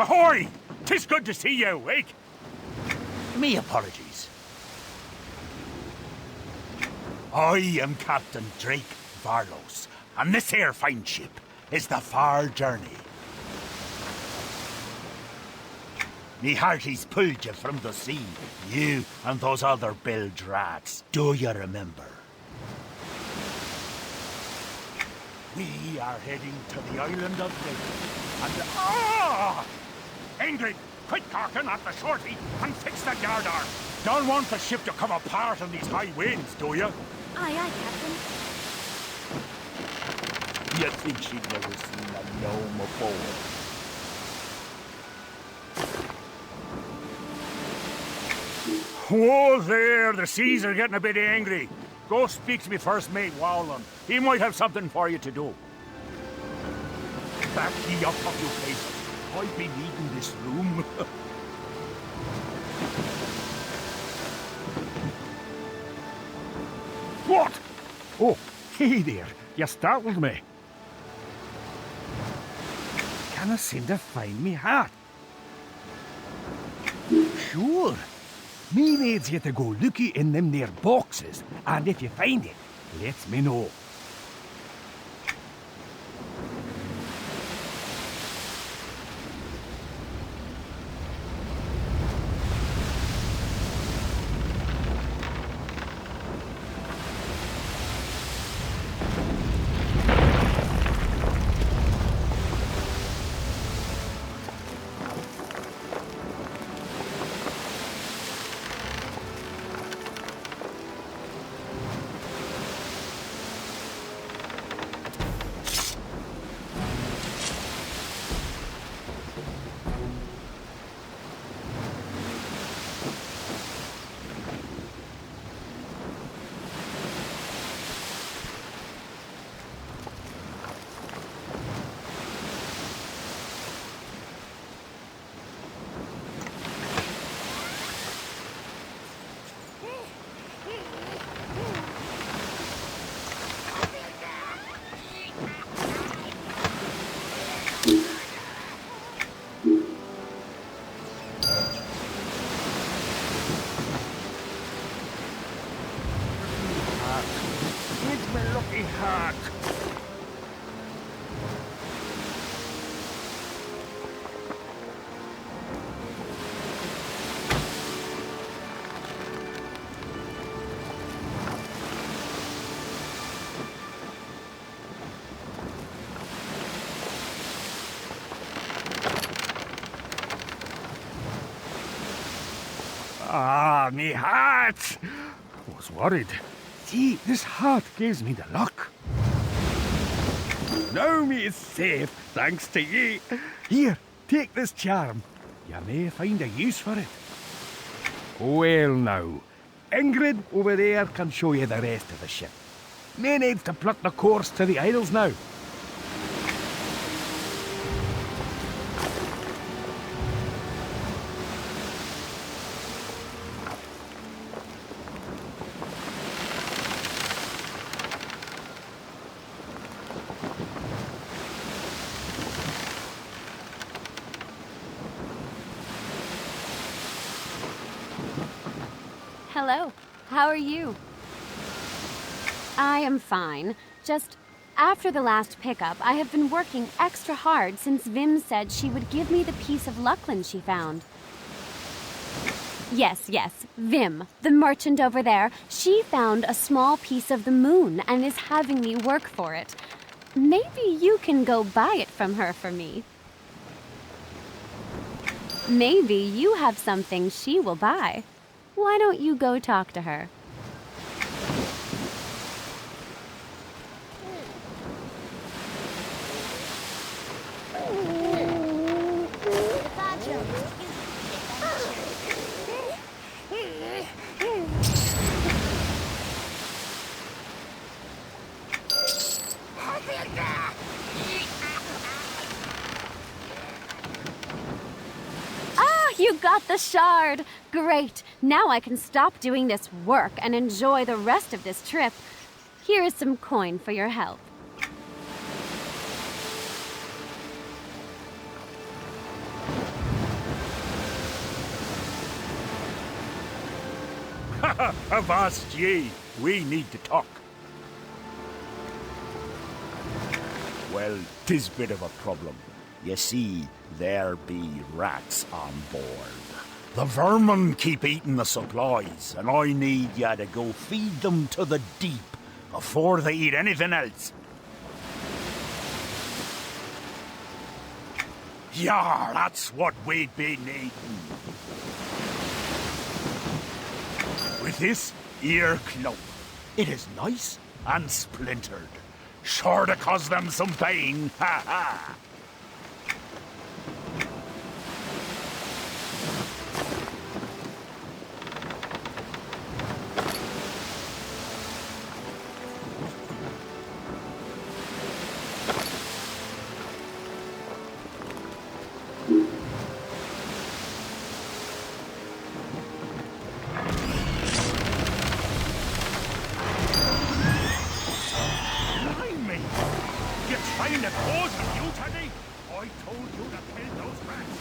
Ahoy! 'Tis good to see you awake. Me apologies. I am Captain Drake Varlos, and this here fine ship is the Far Journey. Me hearties pulled you from the sea, you and those other bilge rats. Do you remember? We are heading to the island of Britain, and Ingrid, quick Corkin at the shorty and fix that yard arm. Don't want the ship to come apart in these high winds, do you? Aye, aye, Captain. You think she'd never seen a gnome before? Whoa there, the seas are getting a bit angry. Go speak to me first mate, Wowland. He might have something for you to do. Back ye up of you places. I've been needing this room. What? Oh, hey there. You startled me. Can I seem to find me hat? Sure. Me needs you to go looky in them there boxes, and if you find it, let me know. Ah, me hat! I was worried. See, this hat gives me the luck. Now me is safe, thanks to ye. Here, take this charm. You may find a use for it. Well now, Ingrid over there can show you the rest of the ship. Me needs to plot the course to the Isles now. Hello. How are you? I am fine. Just after the last pickup, I have been working extra hard since Vim said she would give me the piece of Luckland she found. Yes, Vim, the merchant over there. She found a small piece of the moon and is having me work for it. Maybe you can go buy it from her for me. Maybe you have something she will buy. Why don't you go talk to her? You got the shard! Great! Now I can stop doing this work and enjoy the rest of this trip. Here is some coin for your help. Avast ye, we need to talk. Well, 'tis bit of a problem. You see, there be rats on board. The vermin keep eating the supplies, and I need ya to go feed them to the deep before they eat anything else. Yeah, that's what we'd be needing. With this ear cloak, it is nice and splintered. Sure to cause them some pain, ha ha! Trying to cause a mutiny? I told you to kill those rats.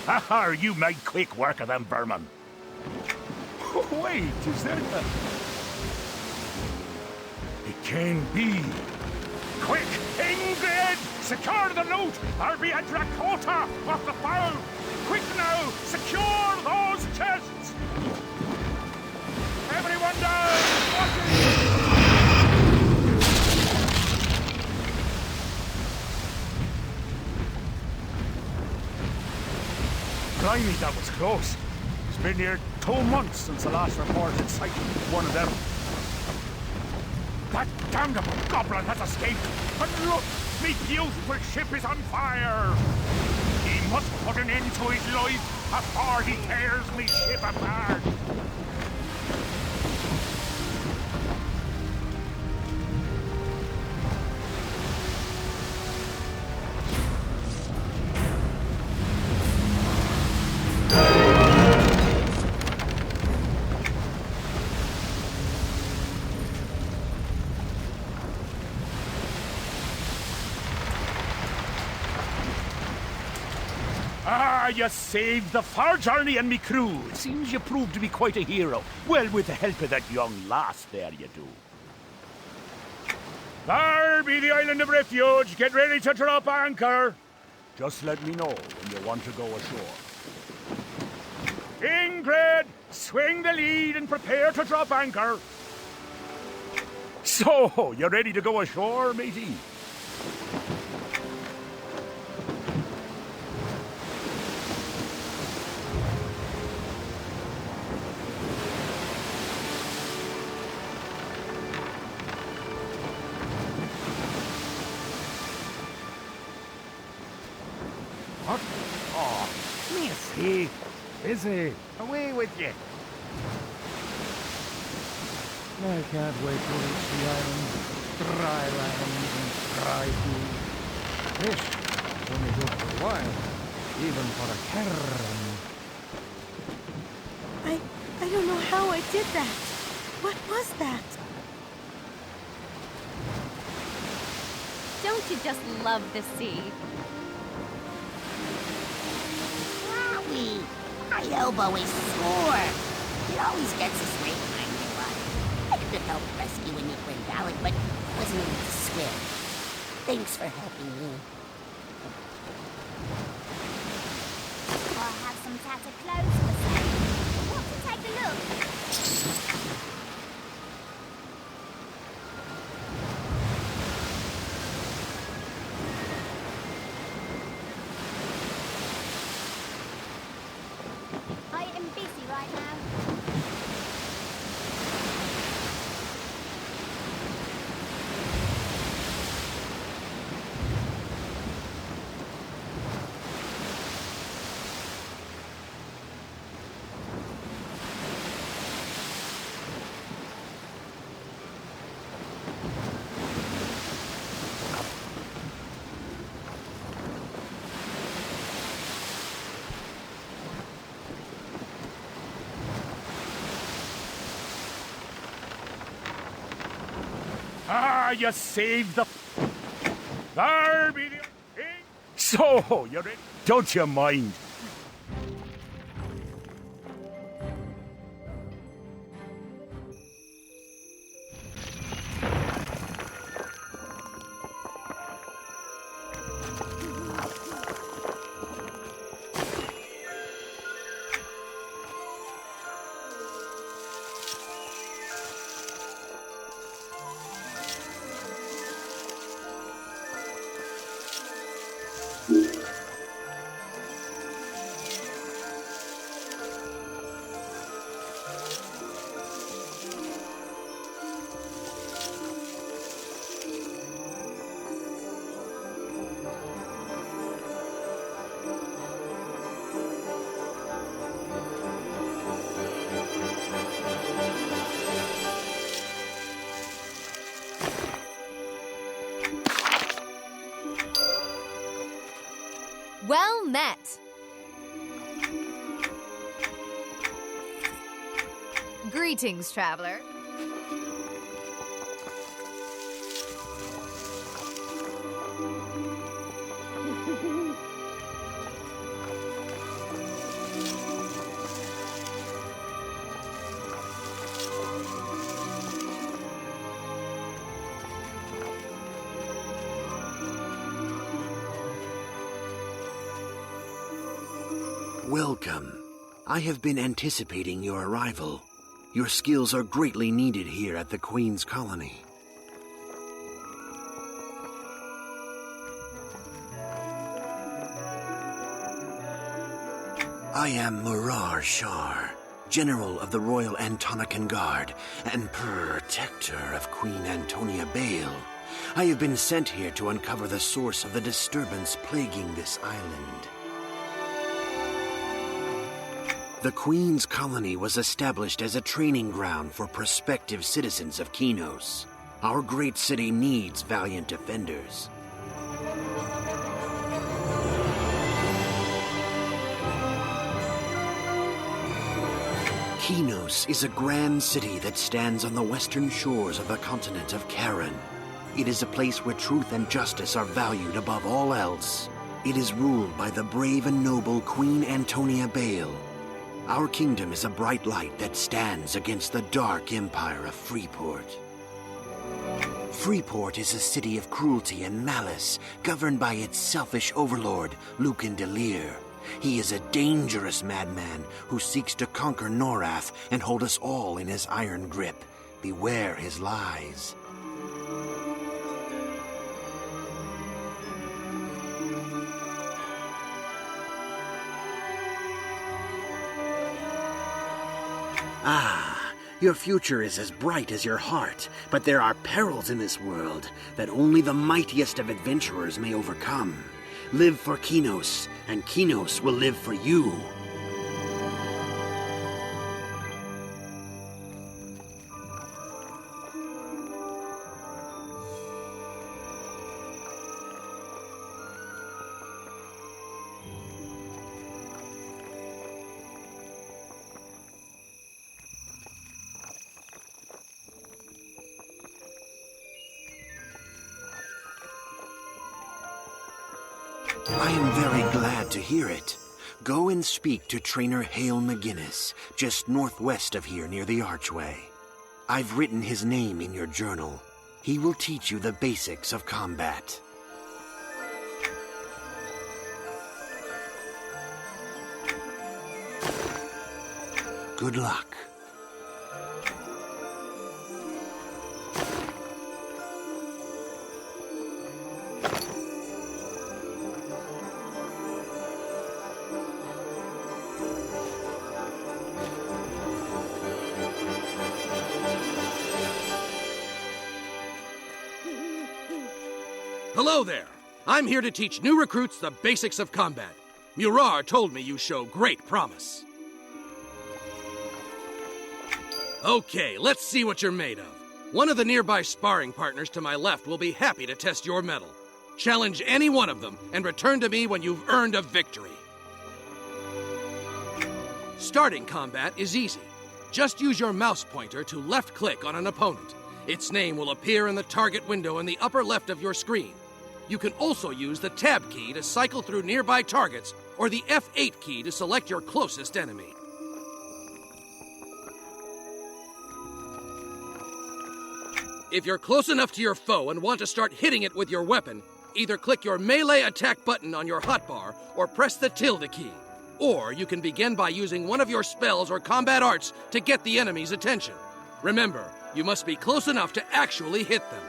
Ha! You made quick work of them vermin. Wait, is that a... It can be. Quick, Ingrid! Secure the loot! There'll be a Drakota off the bow! Quick now! Secure those chests! Everyone down! Blimey, that was close. It's been near 2 months since the last report in sight of one of them. That damnable goblin has escaped! And look! Me beautiful ship is on fire! He must put an end to his life before he tears me ship apart! Ah, you saved the far journey and me crew. It seems you proved to be quite a hero. Well, with the help of that young lass there, you do. There be the island of refuge. Get ready to drop anchor. Just let me know when you want to go ashore. Ingrid, swing the lead and prepare to drop anchor. So, you ready to go ashore, matey? What? Oh, missy. Busy. Away with you. I can't wait to reach the island. Dry land and dry food. Fish is only good for a while, even for a cairn. I don't know how I did that. What was that? Don't you just love the sea? Wowie! My elbow is sore. It always gets this way when I'm nearby. I could have helped rescuing you, Grindalig, but I wasn't able to swim. Thanks for helping me. I have some tattered clothes for sale. Want to take a look? you saved the... There be the... So, you're in. Don't you mind? Well met. Greetings, traveler. Welcome. I have been anticipating your arrival. Your skills are greatly needed here at the Queen's Colony. I am Murar Shar, General of the Royal Antonican Guard and Protector of Queen Antonia Bale. I have been sent here to uncover the source of the disturbance plaguing this island. The Queen's Colony was established as a training ground for prospective citizens of Kinos. Our great city needs valiant defenders. Kinos is a grand city that stands on the western shores of the continent of Karen. It is a place where truth and justice are valued above all else. It is ruled by the brave and noble Queen Antonia Bale. Our kingdom is a bright light that stands against the dark empire of Freeport. Freeport is a city of cruelty and malice, governed by its selfish overlord, Lucan Delir. He is a dangerous madman who seeks to conquer Norath and hold us all in his iron grip. Beware his lies. Your future is as bright as your heart, but there are perils in this world that only the mightiest of adventurers may overcome. Live for Kinos, and Kinos will live for you. I am very glad to hear it. Go and speak to Trainer Hale McGinnis, just northwest of here near the archway. I've written his name in your journal. He will teach you the basics of combat. Good luck. Hello there! I'm here to teach new recruits the basics of combat. Murar told me you show great promise. Okay, let's see what you're made of. One of the nearby sparring partners to my left will be happy to test your mettle. Challenge any one of them and return to me when you've earned a victory. Starting combat is easy. Just use your mouse pointer to left-click on an opponent. Its name will appear in the target window in the upper left of your screen. You can also use the Tab key to cycle through nearby targets, or the F8 key to select your closest enemy. If you're close enough to your foe and want to start hitting it with your weapon, either click your melee attack button on your hotbar or press the tilde key. Or you can begin by using one of your spells or combat arts to get the enemy's attention. Remember, you must be close enough to actually hit them.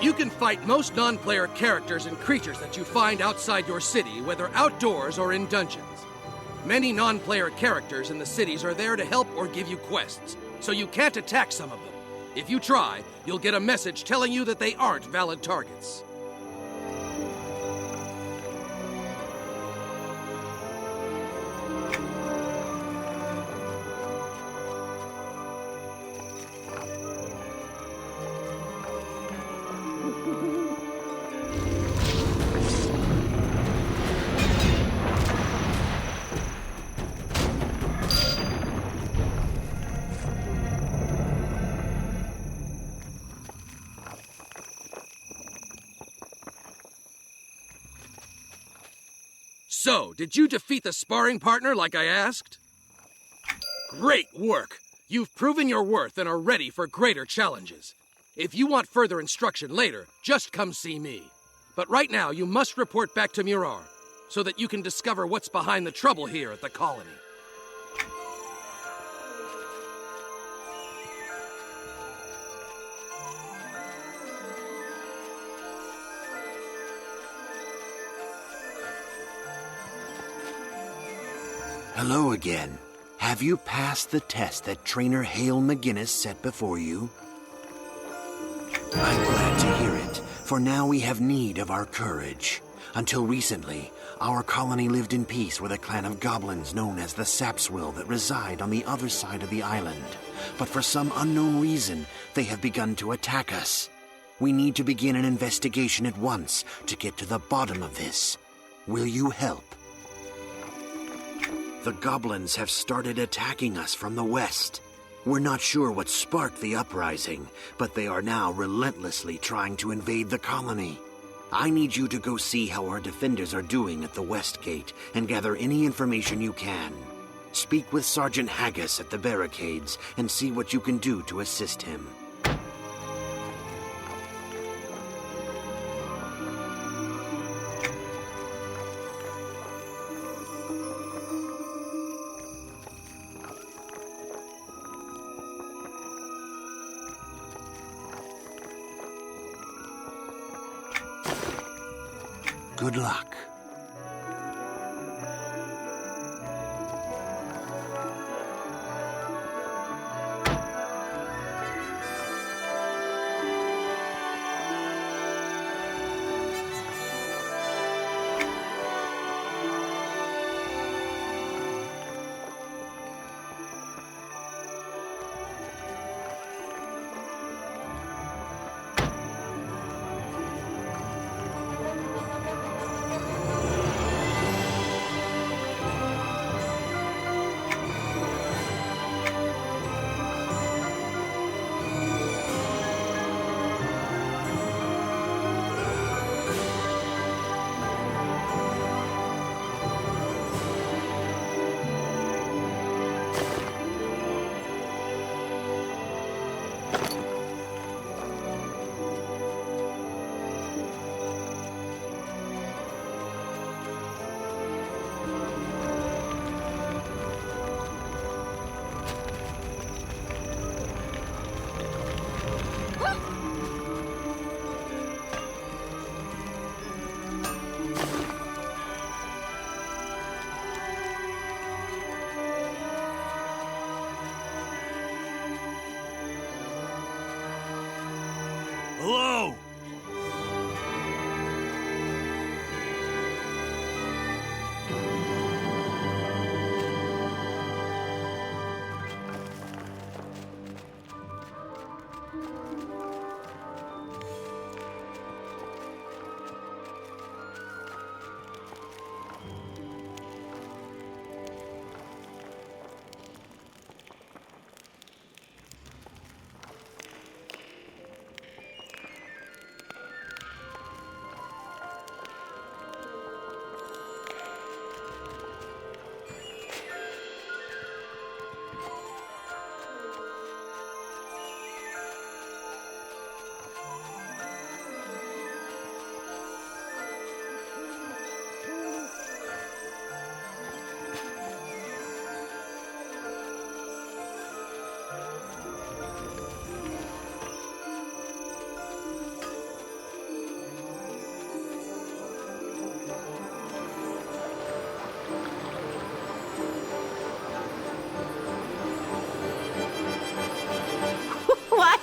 You can fight most non-player characters and creatures that you find outside your city, whether outdoors or in dungeons. Many non-player characters in the cities are there to help or give you quests, so you can't attack some of them. If you try, you'll get a message telling you that they aren't valid targets. So, did you defeat the sparring partner like I asked? Great work! You've proven your worth and are ready for greater challenges. If you want further instruction later, just come see me. But right now, you must report back to Murar, so that you can discover what's behind the trouble here at the colony. Hello again. Have you passed the test that Trainer Hale McGinnis set before you? I'm glad to hear it, for now we have need of our courage. Until recently, our colony lived in peace with a clan of goblins known as the Sapswill that reside on the other side of the island. But for some unknown reason, they have begun to attack us. We need to begin an investigation at once to get to the bottom of this. Will you help? The goblins have started attacking us from the west. We're not sure what sparked the uprising, but they are now relentlessly trying to invade the colony. I need you to go see how our defenders are doing at the west gate and gather any information you can. Speak with Sergeant Haggis at the barricades and see what you can do to assist him. Good luck.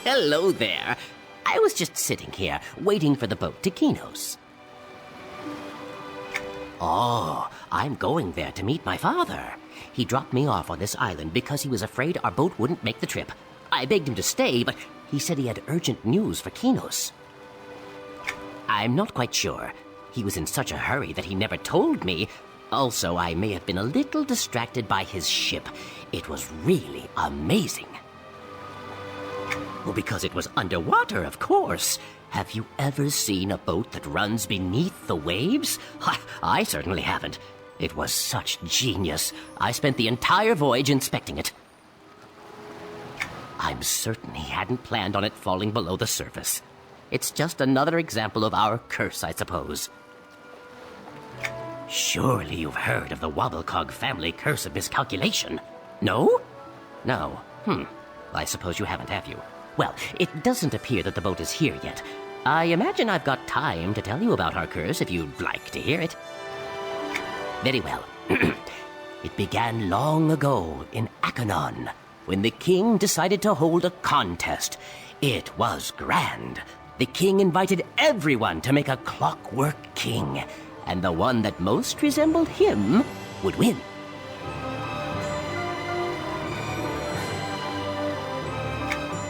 Hello there. I was just sitting here, waiting for the boat to Kinos. Oh, I'm going there to meet my father. He dropped me off on this island because he was afraid our boat wouldn't make the trip. I begged him to stay, but he said he had urgent news for Kinos. I'm not quite sure. He was in such a hurry that he never told me. Also, I may have been a little distracted by his ship. It was really amazing. Well, because it was underwater, of course. Have you ever seen a boat that runs beneath the waves? I certainly haven't. It was such genius. I spent the entire voyage inspecting it. I'm certain he hadn't planned on it falling below the surface. It's just another example of our curse, I suppose. Surely you've heard of the Wobblecog family curse of miscalculation. No? No. I suppose you haven't, have you? Well, it doesn't appear that the boat is here yet. I imagine I've got time to tell you about our curse if you'd like to hear it. Very well. It began long ago in Akanon, when the king decided to hold a contest. It was grand. The king invited everyone to make a clockwork king, and the one that most resembled him would win.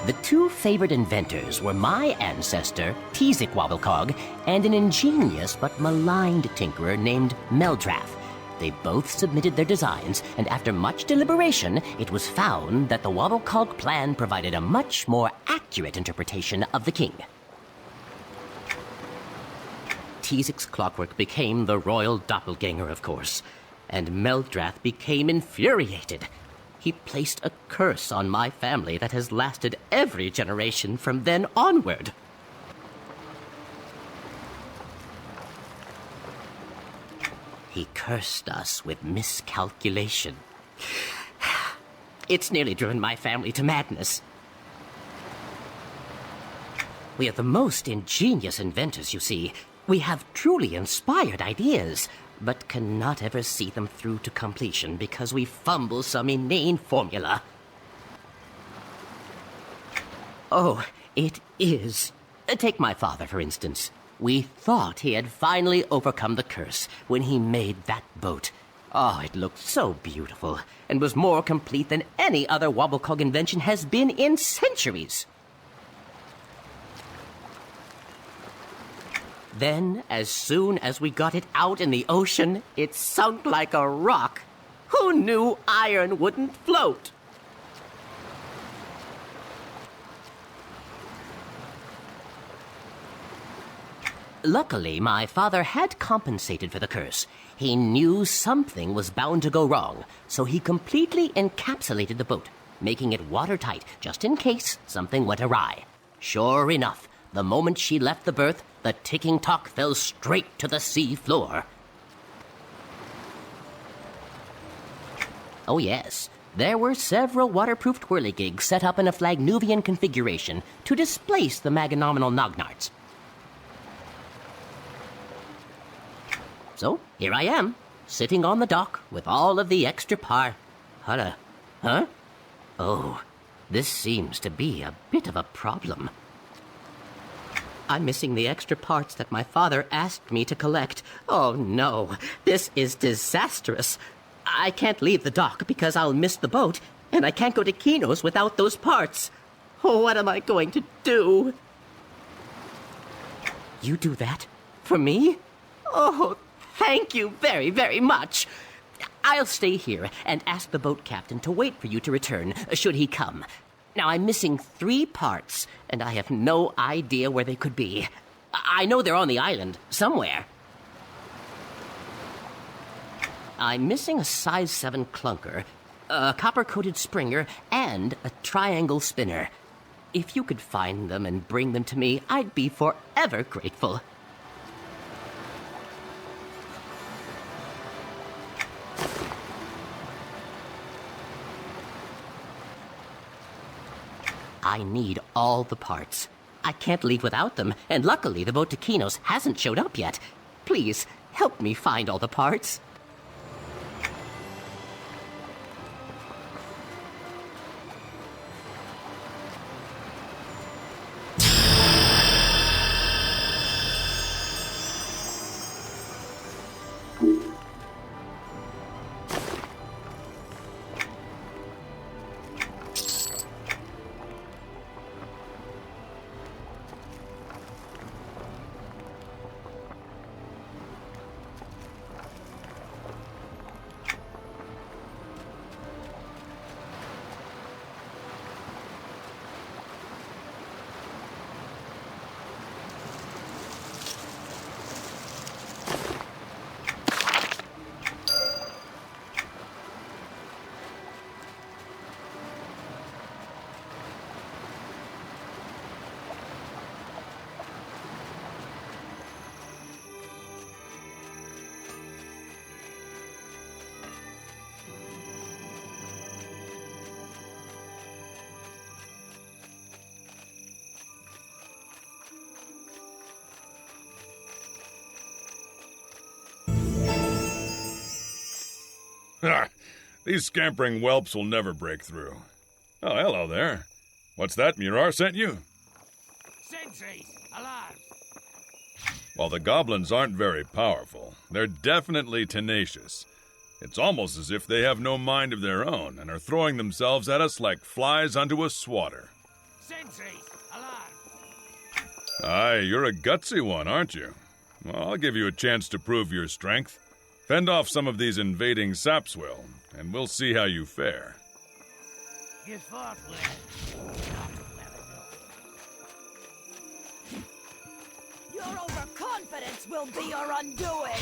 The two favored inventors were my ancestor, Tizik Wobblecog, and an ingenious but maligned tinkerer named Meldrath. They both submitted their designs, and after much deliberation, it was found that the Wobblecog plan provided a much more accurate interpretation of the king. Tizik's clockwork became the royal doppelganger, of course, and Meldrath became infuriated. He placed a curse on my family that has lasted every generation from then onward. He cursed us with miscalculation. It's nearly driven my family to madness. We are the most ingenious inventors, you see. We have truly inspired ideas, but cannot ever see them through to completion because we fumble some inane formula. Oh, it is. Take my father, for instance. We thought he had finally overcome the curse when he made that boat. Oh, it looked so beautiful, and was more complete than any other Wobblecog invention has been in centuries. Then, as soon as we got it out in the ocean, it sunk like a rock. Who knew iron wouldn't float? Luckily, my father had compensated for the curse. He knew something was bound to go wrong, so he completely encapsulated the boat, making it watertight just in case something went awry. Sure enough, the moment she left the berth, the ticking tock fell straight to the sea floor. Oh yes, there were several waterproofed whirligigs set up in a Flagnuvian configuration to displace the Maganominal Nognards. So, here I am, sitting on the dock with all of the extra Huh? Oh, this seems to be a bit of a problem. I'm missing the extra parts that my father asked me to collect. Oh no, this is disastrous. I can't leave the dock because I'll miss the boat, and I can't go to Kinos without those parts. Oh, what am I going to do? You do that? For me? Oh, thank you very, very much. I'll stay here and ask the boat captain to wait for you to return, should he come. Now, I'm missing 3 parts, and I have no idea where they could be. I know they're on the island, somewhere. I'm missing a size 7 clunker, a copper-coated springer, and a triangle spinner. If you could find them and bring them to me, I'd be forever grateful. I need all the parts. I can't leave without them, and luckily the boat to Kinos hasn't showed up yet. Please, help me find all the parts. Ha! These scampering whelps will never break through. Oh, hello there. What's that Murar sent you? Sentries! Alarm! While the goblins aren't very powerful, they're definitely tenacious. It's almost as if they have no mind of their own and are throwing themselves at us like flies onto a swatter. Sentries! Alarm! Aye, you're a gutsy one, aren't you? Well, I'll give you a chance to prove your strength. Fend off some of these invading sapswill, and we'll see how you fare. You fought well. Not well enough. Your overconfidence will be your undoing.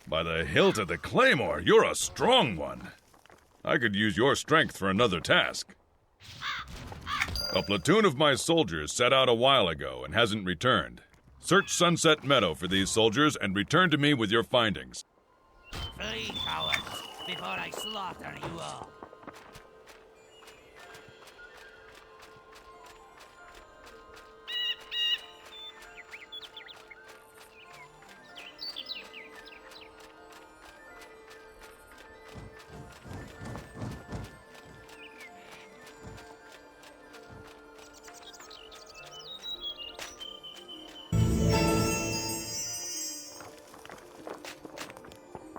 By the hilt of the claymore, you're a strong one. I could use your strength for another task. A platoon of my soldiers set out a while ago and hasn't returned. Search Sunset Meadow for these soldiers and return to me with your findings. Flee, cowards, before I slaughter you all.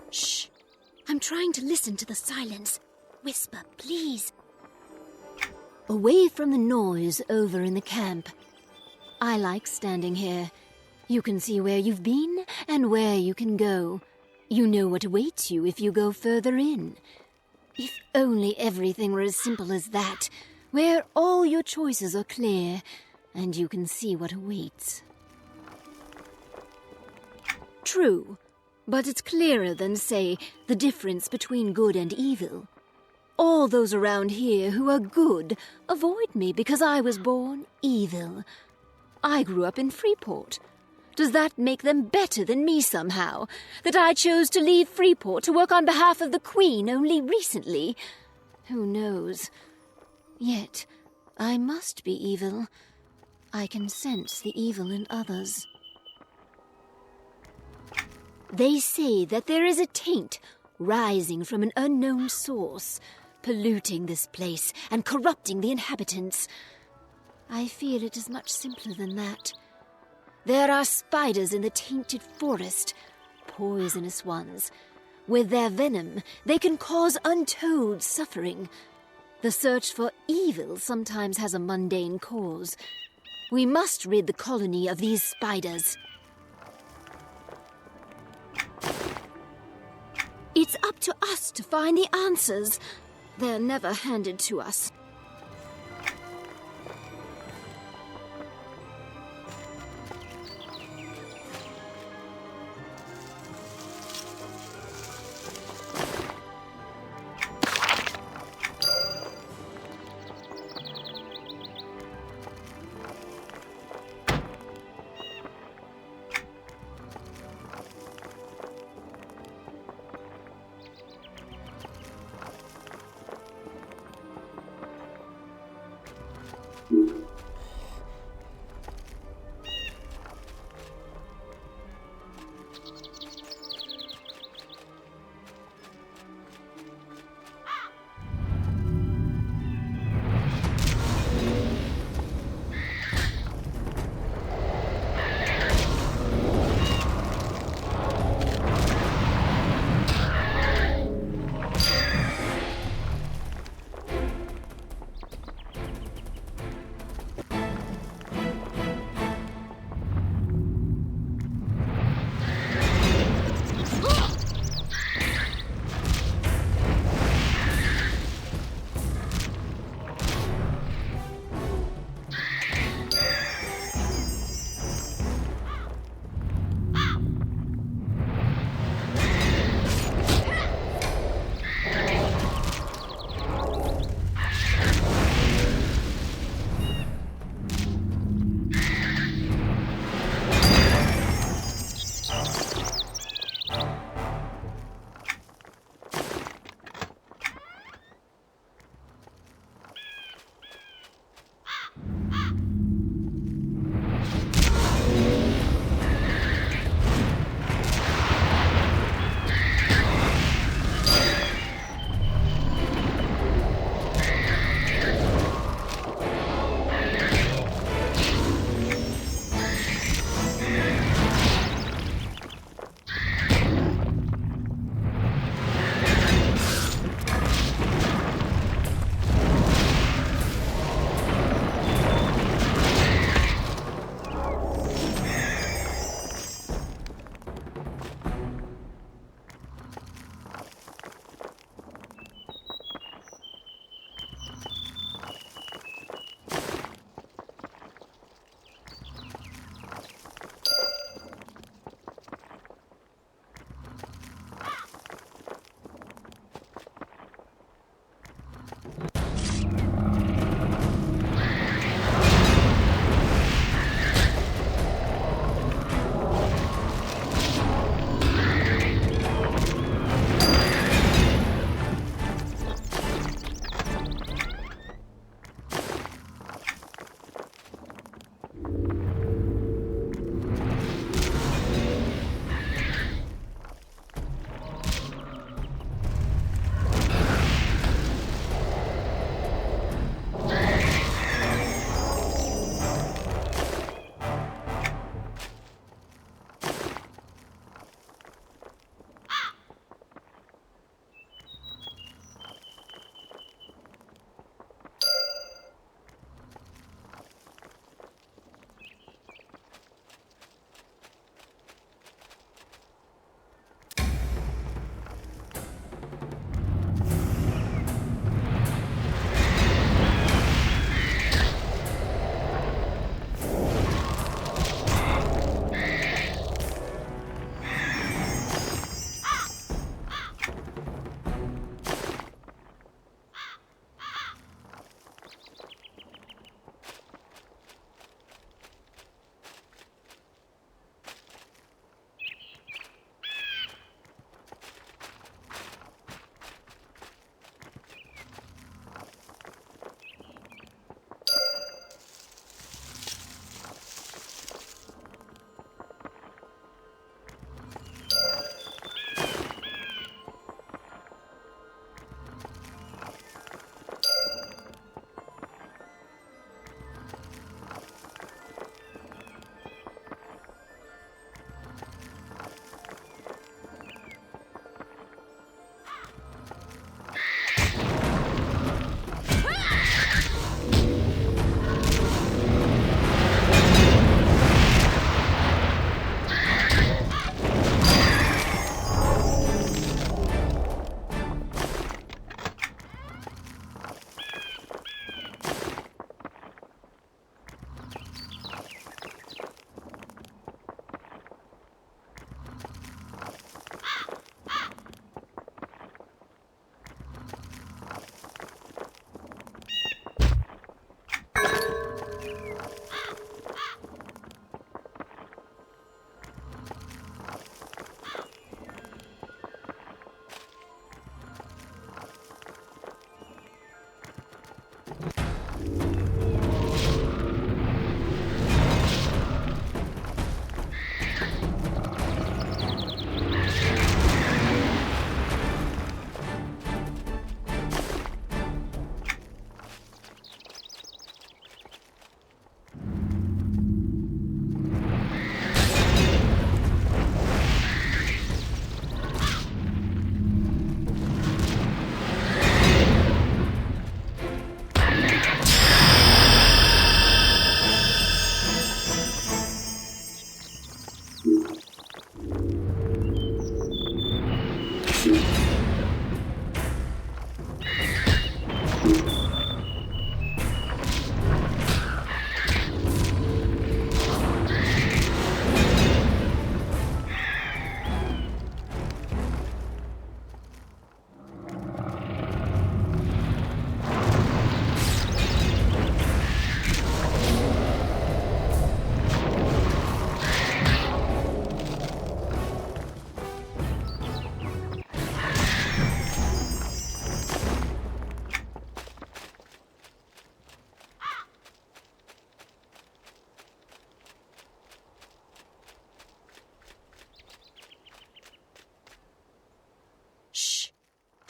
Shh. I'm trying to listen to the silence. Whisper, please. Away from the noise over in the camp, I like standing here. You can see where you've been and where you can go. You know what awaits you if you go further in. If only everything were as simple as that, where all your choices are clear and you can see what awaits. True, but it's clearer than, say, the difference between good and evil. All those around here who are good avoid me because I was born evil. I grew up in Freeport. Does that make them better than me somehow? That I chose to leave Freeport to work on behalf of the Queen only recently? Who knows? Yet, I must be evil. I can sense the evil in others. They say that there is a taint rising from an unknown source, polluting this place and corrupting the inhabitants. I feel it is much simpler than that. There are spiders in the tainted forest, poisonous ones. With their venom, they can cause untold suffering. The search for evil sometimes has a mundane cause. We must rid the colony of these spiders. It's up to us to find the answers. They're never handed to us.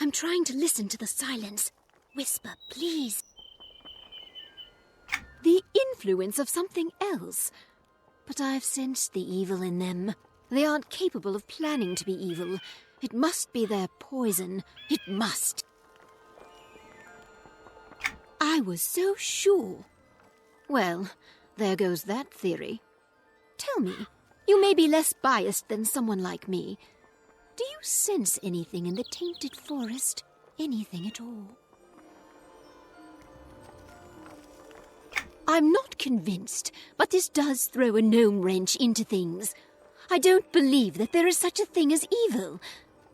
I'm trying to listen to the silence. Whisper, please. The influence of something else. But I've sensed the evil in them. They aren't capable of planning to be evil. It must be their poison. It must. I was so sure. Well, there goes that theory. Tell me, you may be less biased than someone like me. Do you sense anything in the tainted forest? Anything at all? I'm not convinced, but this does throw a gnome wrench into things. I don't believe that there is such a thing as evil.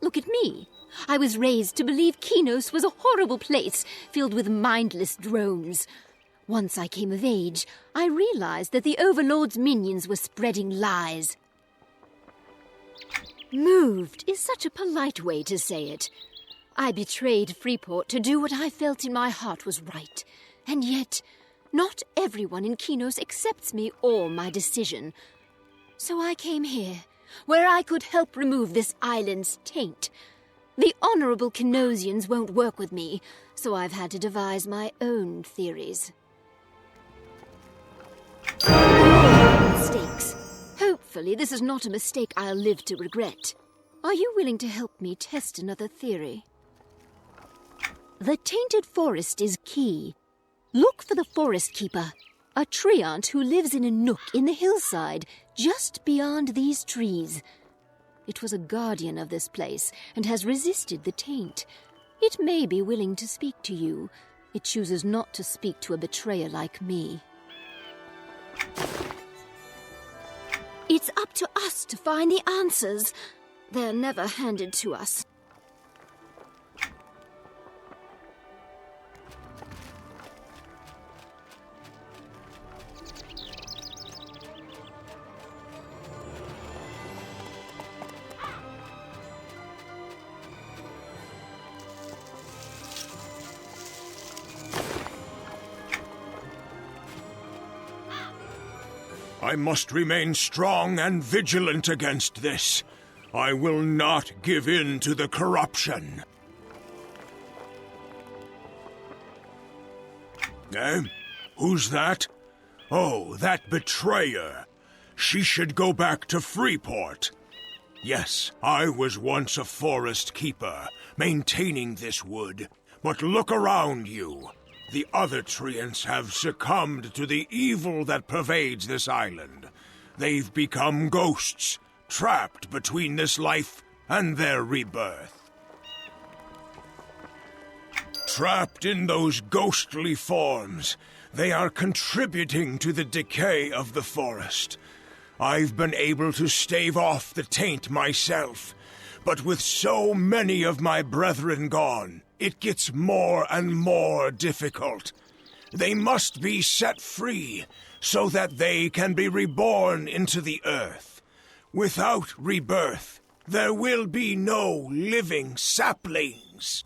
Look at me. I was raised to believe Kinos was a horrible place filled with mindless drones. Once I came of age, I realized that the Overlord's minions were spreading lies. Moved is such a polite way to say it. I betrayed Freeport to do what I felt in my heart was right. And yet, not everyone in Kinos accepts me or my decision. So I came here, where I could help remove this island's taint. The honorable Kinosians won't work with me, so I've had to devise my own theories. Mistakes. Hopefully this is not a mistake I'll live to regret. Are you willing to help me test another theory? The tainted forest is key. Look for the forest keeper, a treant who lives in a nook in the hillside just beyond these trees. It was a guardian of this place and has resisted the taint. It may be willing to speak to you. It chooses not to speak to a betrayer like me. It's up to us to find the answers. They're never handed to us. I must remain strong and vigilant against this. I will not give in to the corruption. Eh? Who's that? Oh, that betrayer. She should go back to Freeport. Yes, I was once a forest keeper, maintaining this wood. But look around you. The other treants have succumbed to the evil that pervades this island. They've become ghosts, trapped between this life and their rebirth. Trapped in those ghostly forms, they are contributing to the decay of the forest. I've been able to stave off the taint myself, but with so many of my brethren gone, it gets more and more difficult. They must be set free so that they can be reborn into the earth. Without rebirth, there will be no living saplings.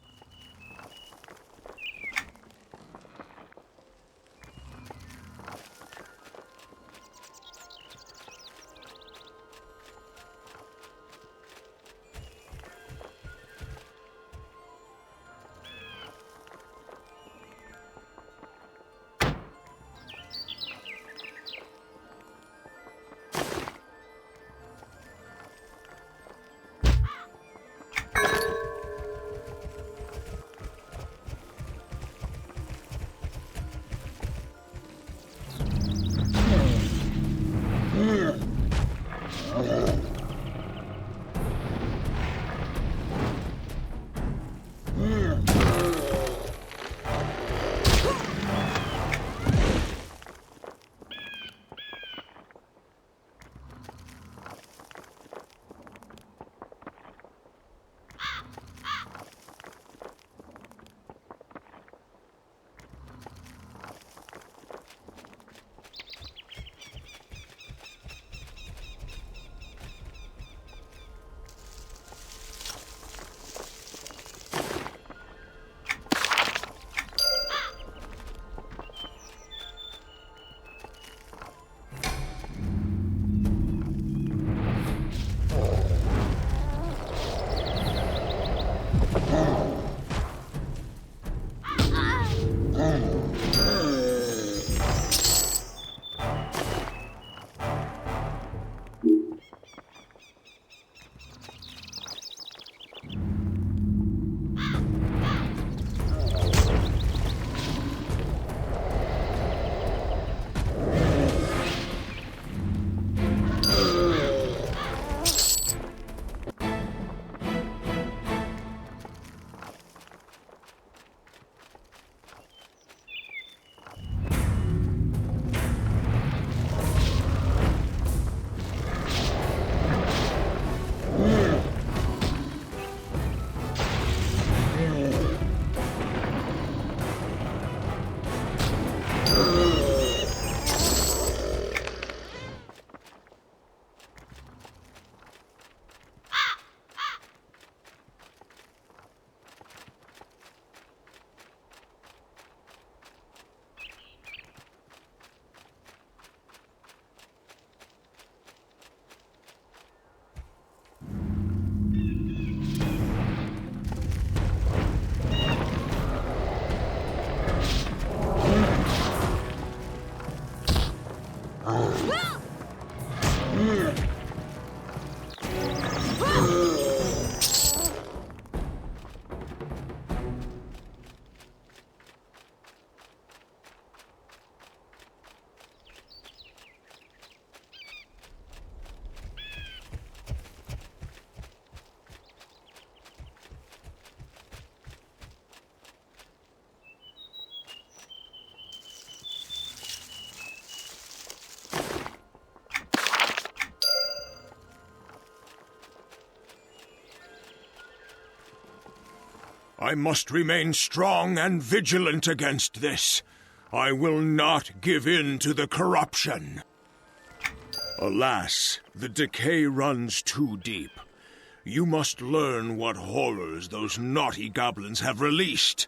I must remain strong and vigilant against this. I will not give in to the corruption. Alas, the decay runs too deep. You must learn what horrors those naughty goblins have released.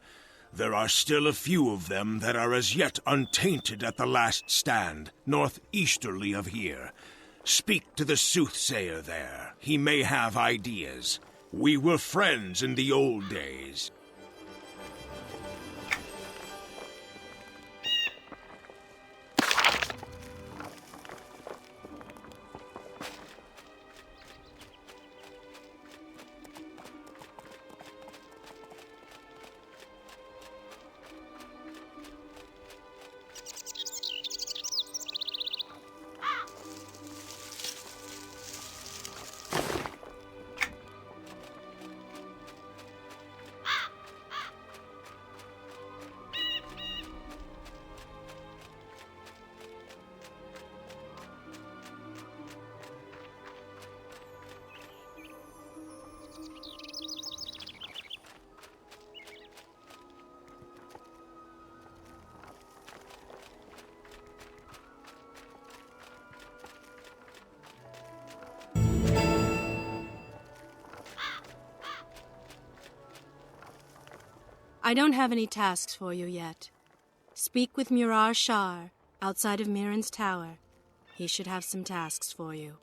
There are still a few of them that are as yet untainted at the last stand, northeasterly of here. Speak to the soothsayer there. He may have ideas. We were friends in the old days. I don't have any tasks for you yet. Speak with Murar Shar, outside of Mirren's tower. He should have some tasks for you.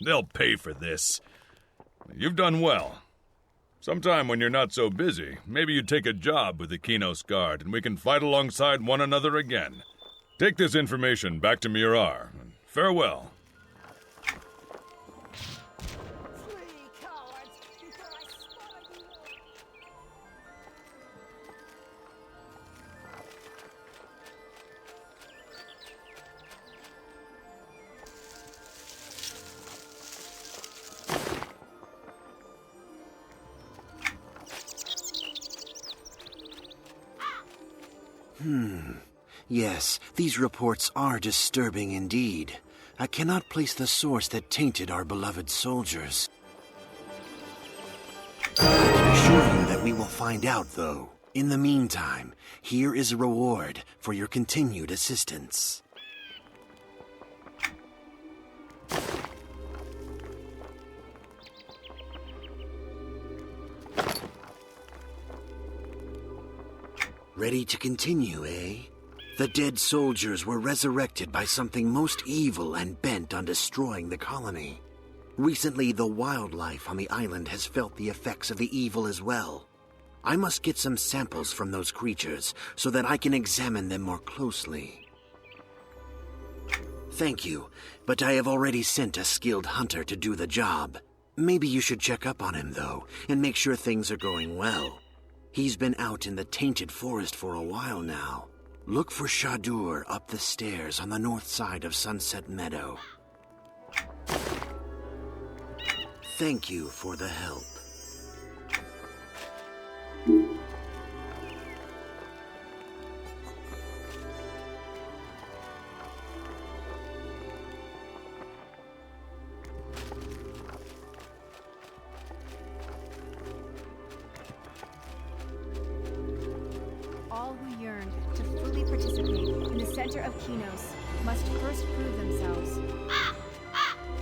They'll pay for this. You've done well. Sometime when you're not so busy, maybe you take a job with the Kinos Guard and we can fight alongside one another again. Take this information back to Murar. Farewell. Yes, these reports are disturbing indeed. I cannot place the source that tainted our beloved soldiers. I can assure you that we will find out, though. In the meantime, here is a reward for your continued assistance. Ready to continue, eh? The dead soldiers were resurrected by something most evil and bent on destroying the colony. Recently, the wildlife on the island has felt the effects of the evil as well. I must get some samples from those creatures so that I can examine them more closely. Thank you, but I have already sent a skilled hunter to do the job. Maybe you should check up on him, though, and make sure things are going well. He's been out in the tainted forest for a while now. Look for Shadur up the stairs on the north side of Sunset Meadow. Thank you for the help. All who yearn to fully participate in the center of Kinos must first prove themselves.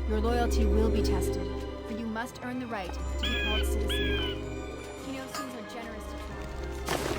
Your loyalty will be tested, for you must earn the right to be called citizen. Kinosians are generous to travelers.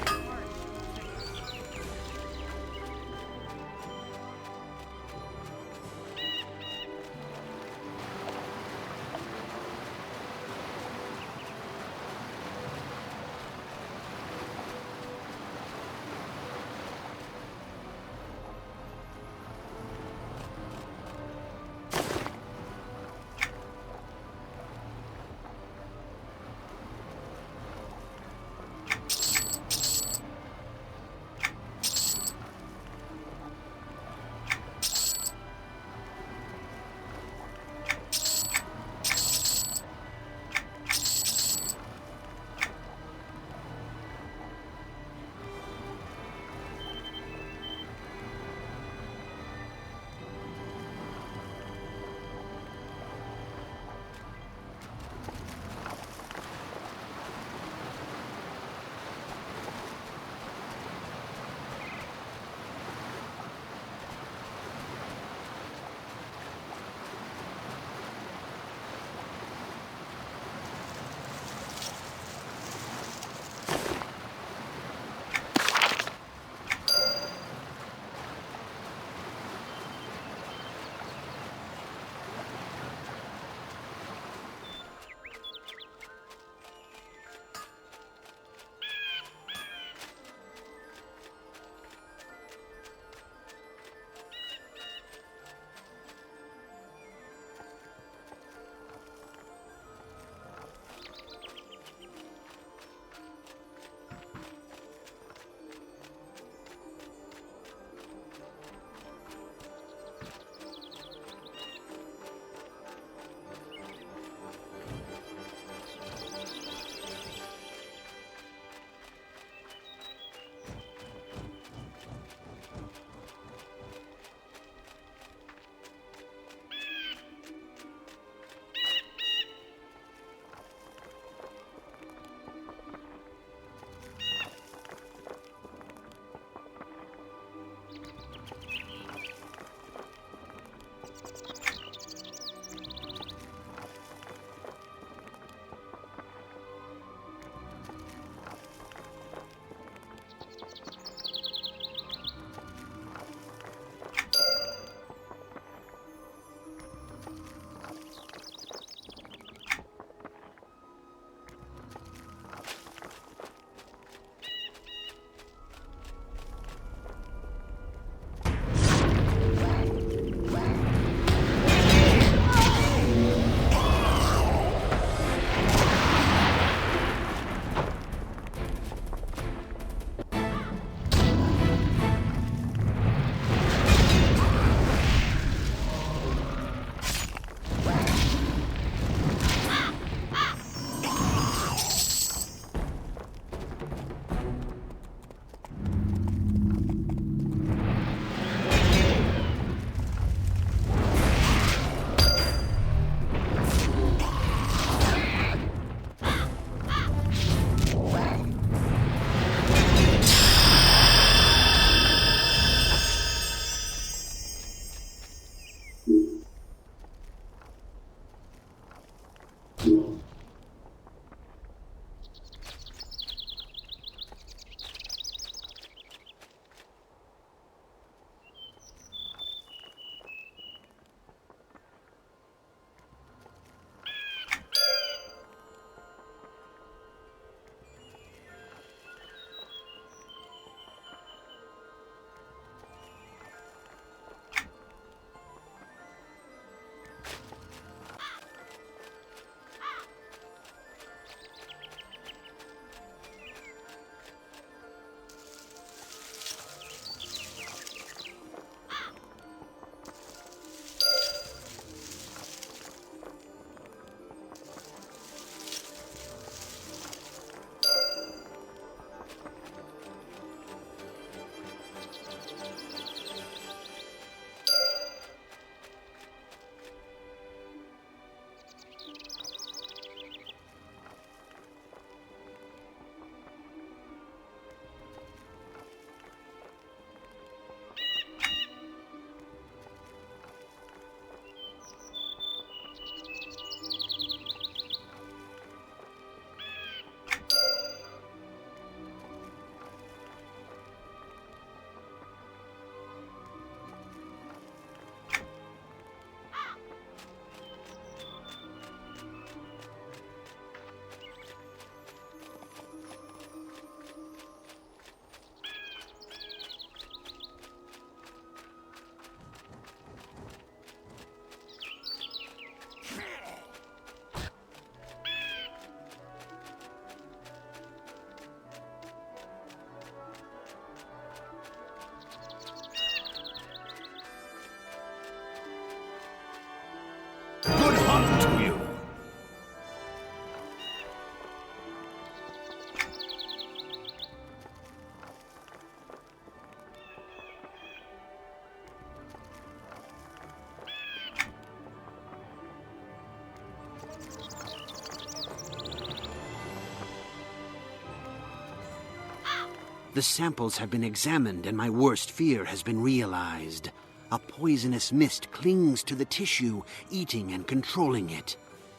The samples have been examined and my worst fear has been realized. A poisonous mist clings to the tissue, eating and controlling it.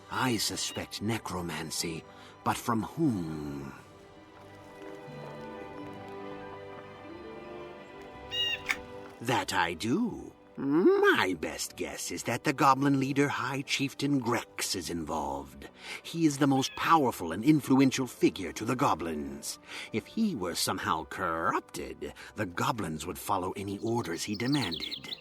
I suspect necromancy, but from whom? That I do. My best guess is that the goblin leader High Chieftain Grex is involved. He is the most powerful and influential figure to the goblins. If he were somehow corrupted, the goblins would follow any orders he demanded.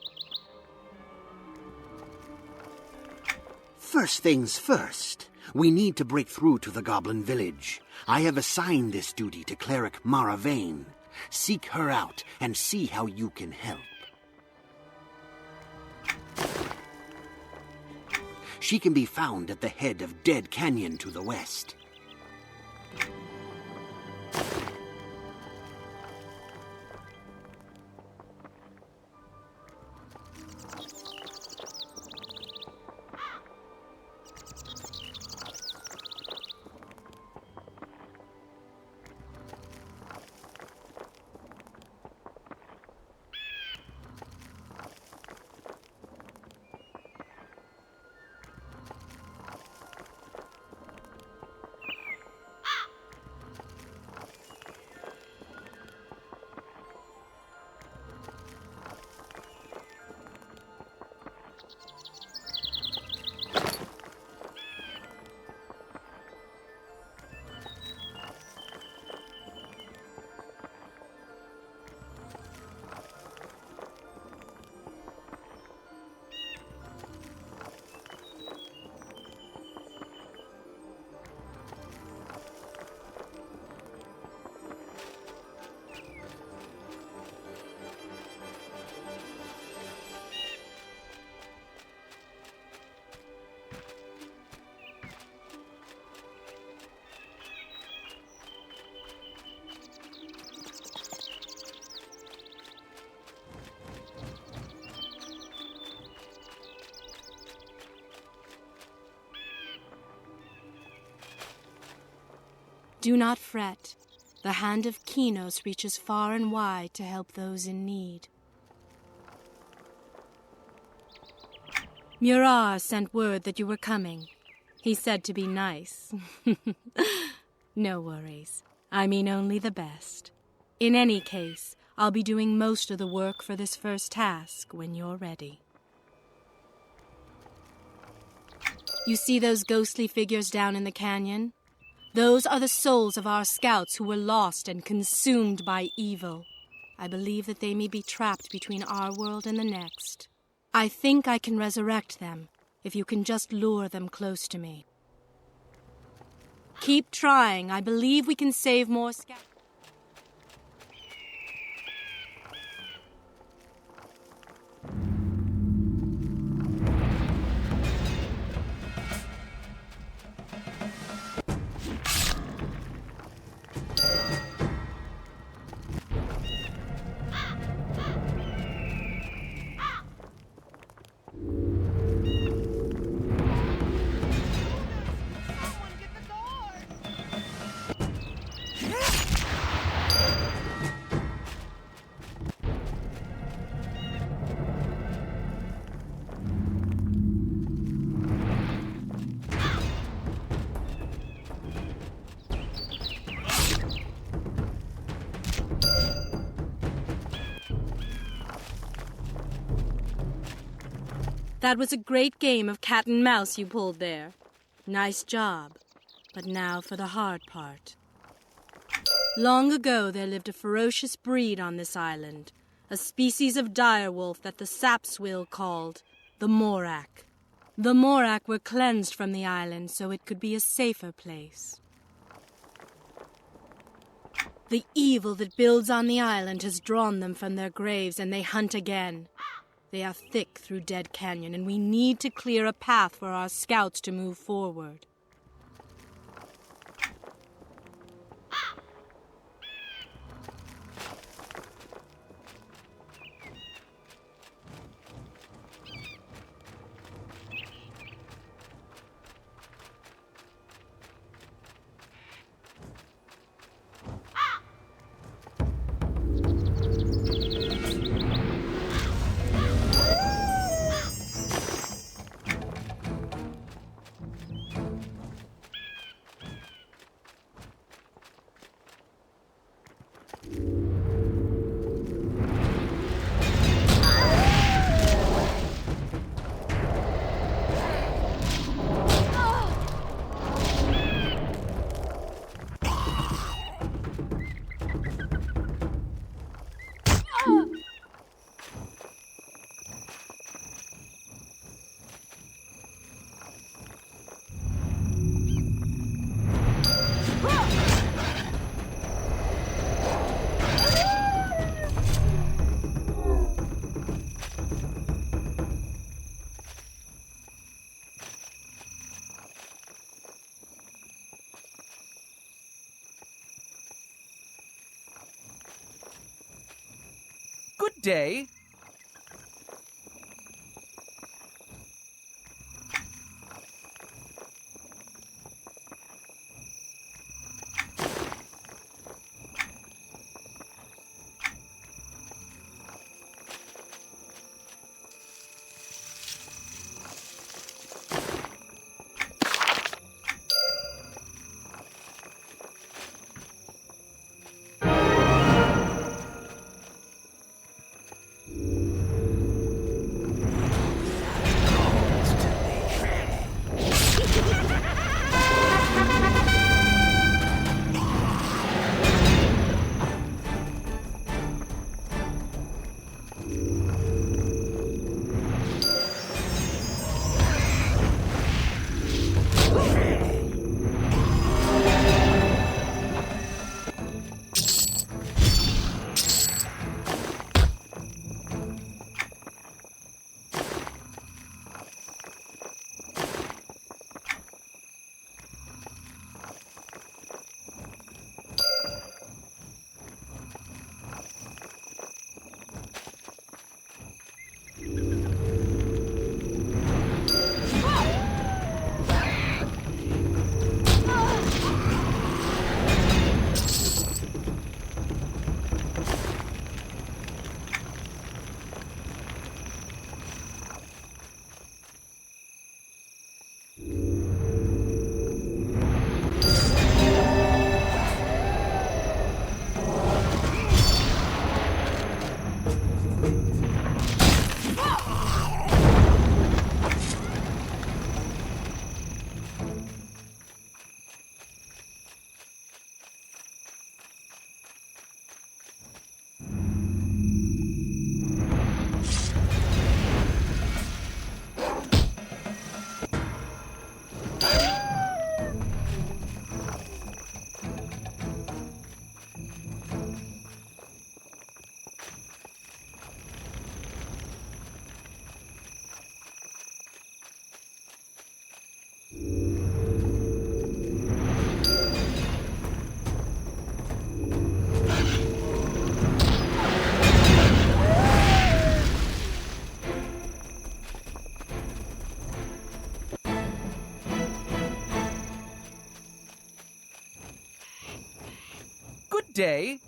First things first, we need to break through to the goblin village. I have assigned this duty to cleric Mara Vane. Seek her out and see how you can help. She can be found at the head of Dead Canyon to the west. Do not fret. The hand of Kinos reaches far and wide to help those in need. Murar sent word that you were coming. He said to be nice. No worries. I mean only the best. In any case, I'll be doing most of the work for this first task when you're ready. You see those ghostly figures down in the canyon? Those are the souls of our scouts who were lost and consumed by evil. I believe that they may be trapped between our world and the next. I think I can resurrect them, if you can just lure them close to me. Keep trying. I believe we can save more scouts. That was a great game of cat and mouse you pulled there. Nice job. But now for the hard part. Long ago there lived a ferocious breed on this island, a species of direwolf that the Sapswill called the Morak. The Morak were cleansed from the island so it could be a safer place. The evil that builds on the island has drawn them from their graves and they hunt again. They are thick through Dead Canyon, and we need to clear a path for our scouts to move forward. day. Good day.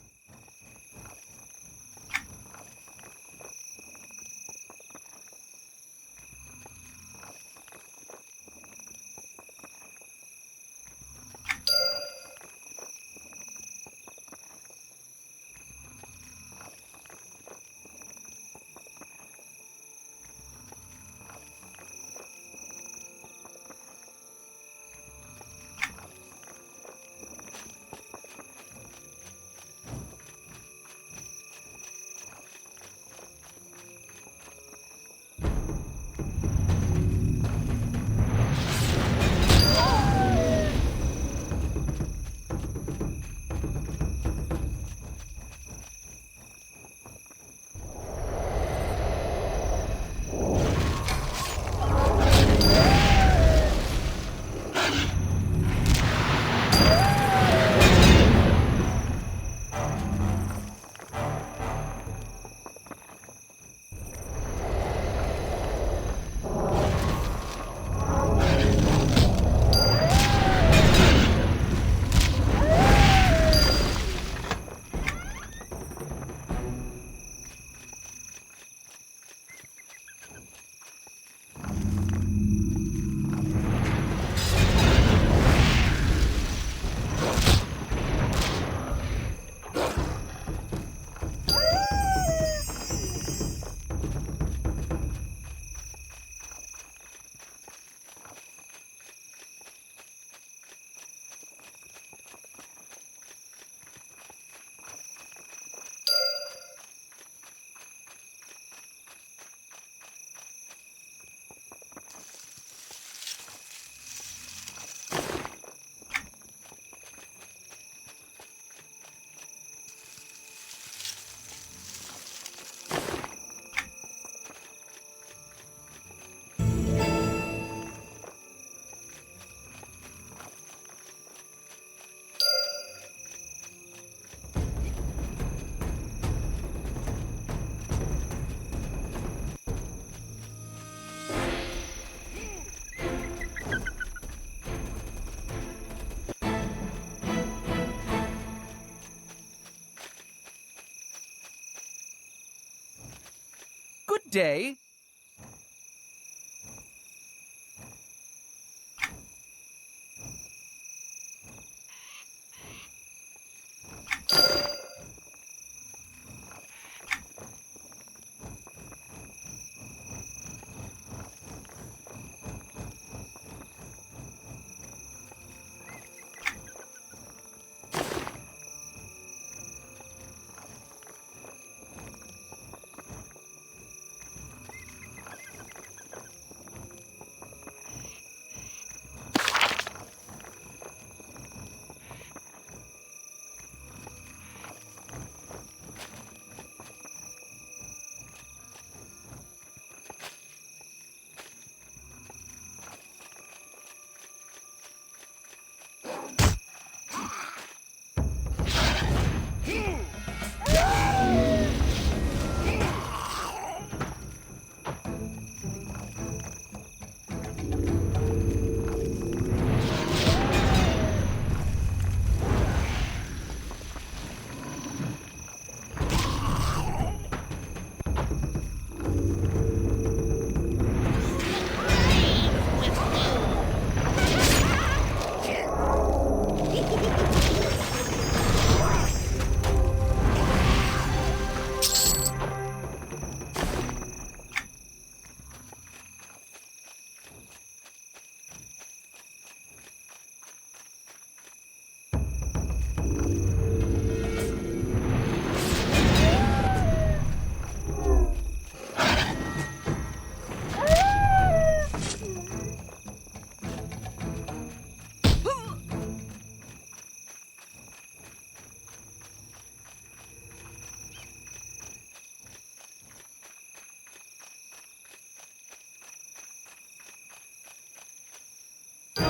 Good day.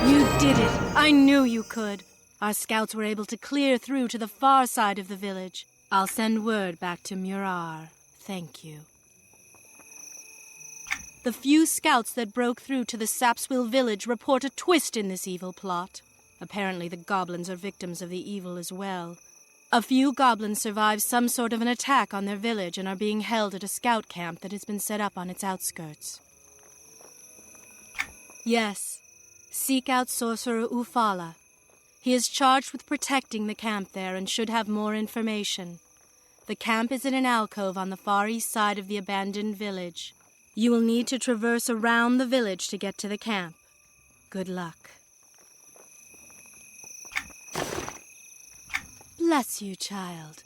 You did it! I knew you could. Our scouts were able to clear through to the far side of the village. I'll send word back to Murar. Thank you. The few scouts that broke through to the Sapswill village report a twist in this evil plot. Apparently the goblins are victims of the evil as well. A few goblins survived some sort of an attack on their village and are being held at a scout camp that has been set up on its outskirts. Yes, seek out Sorcerer Ufala. He is charged with protecting the camp there and should have more information. The camp is in an alcove on the far east side of the abandoned village. You will need to traverse around the village to get to the camp. Good luck. Bless you, child.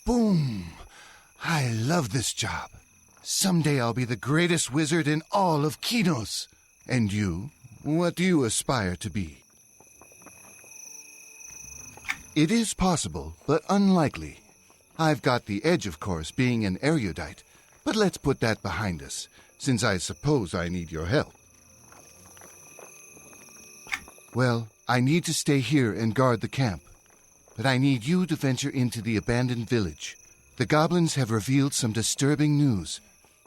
Boom! I love this job. Someday I'll be the greatest wizard in all of Kinos. And you? What do you aspire to be? It is possible, but unlikely. I've got the edge, of course, being an erudite. But let's put that behind us, since I suppose I need your help. Well, I need to stay here and guard the camp. But I need you to venture into the abandoned village. The goblins have revealed some disturbing news.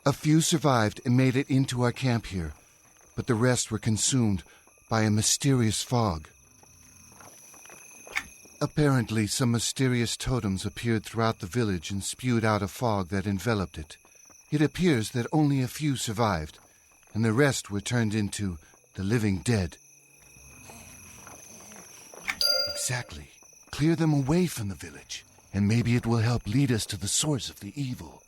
A few survived and made it into our camp here, but the rest were consumed by a mysterious fog. Apparently, some mysterious totems appeared throughout the village and spewed out a fog that enveloped it. It appears that only a few survived, and the rest were turned into the living dead. Exactly. Clear them away from the village, and maybe it will help lead us to the source of the evil.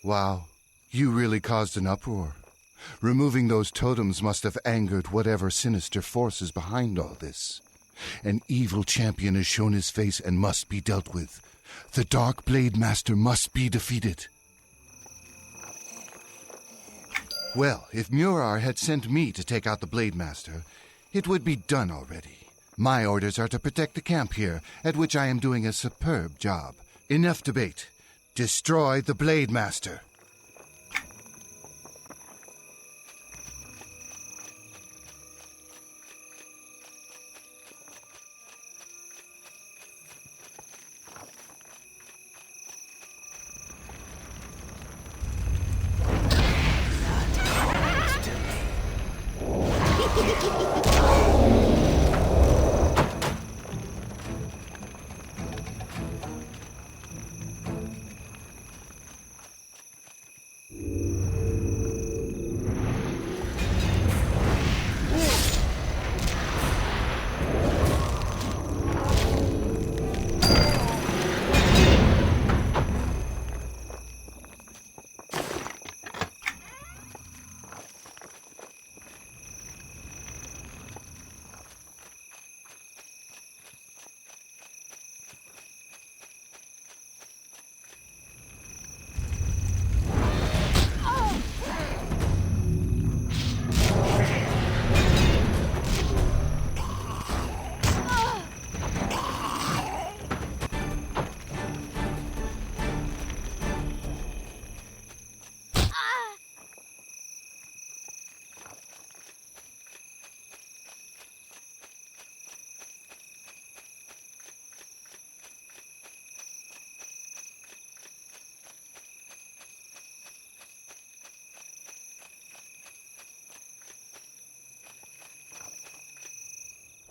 Wow, you really caused an uproar. Removing those totems must have angered whatever sinister force is behind all this. An evil champion has shown his face and must be dealt with. The Dark Blade Master must be defeated. Well, if Murar had sent me to take out the Blade Master, it would be done already. My orders are to protect the camp here, at which I am doing a superb job. Enough debate. Destroy the Blade Master.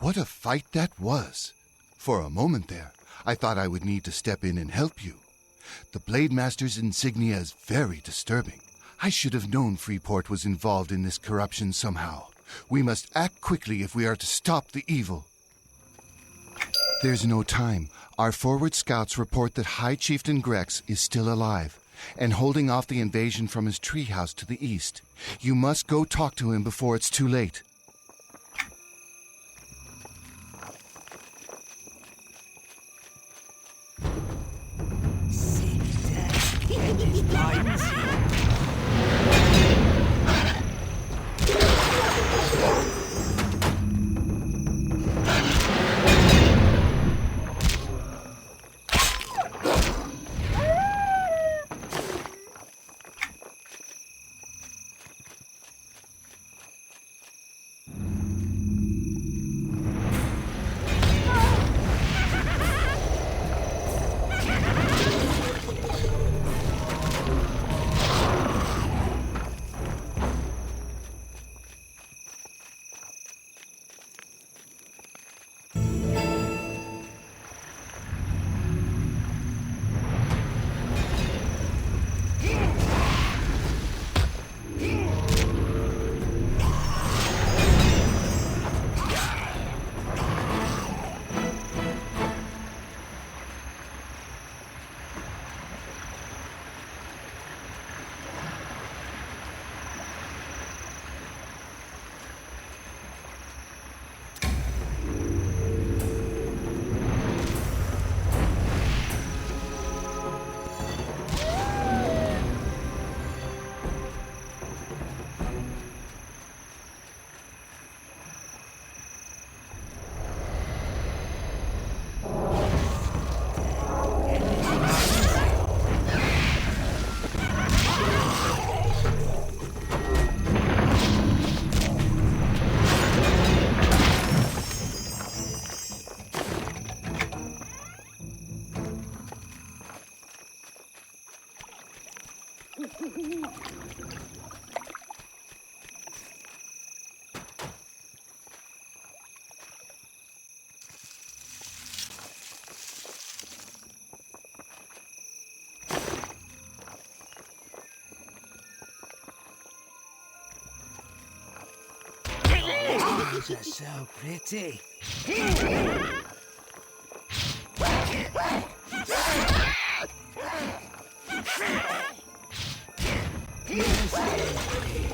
What a fight that was! For a moment there, I thought I would need to step in and help you. The Blade Master's insignia is very disturbing. I should have known Freeport was involved in this corruption somehow. We must act quickly if we are to stop the evil. There's no time. Our forward scouts report that High Chieftain Grex is still alive and holding off the invasion from his treehouse to the east. You must go talk to him before it's too late. These are so pretty. Innocently.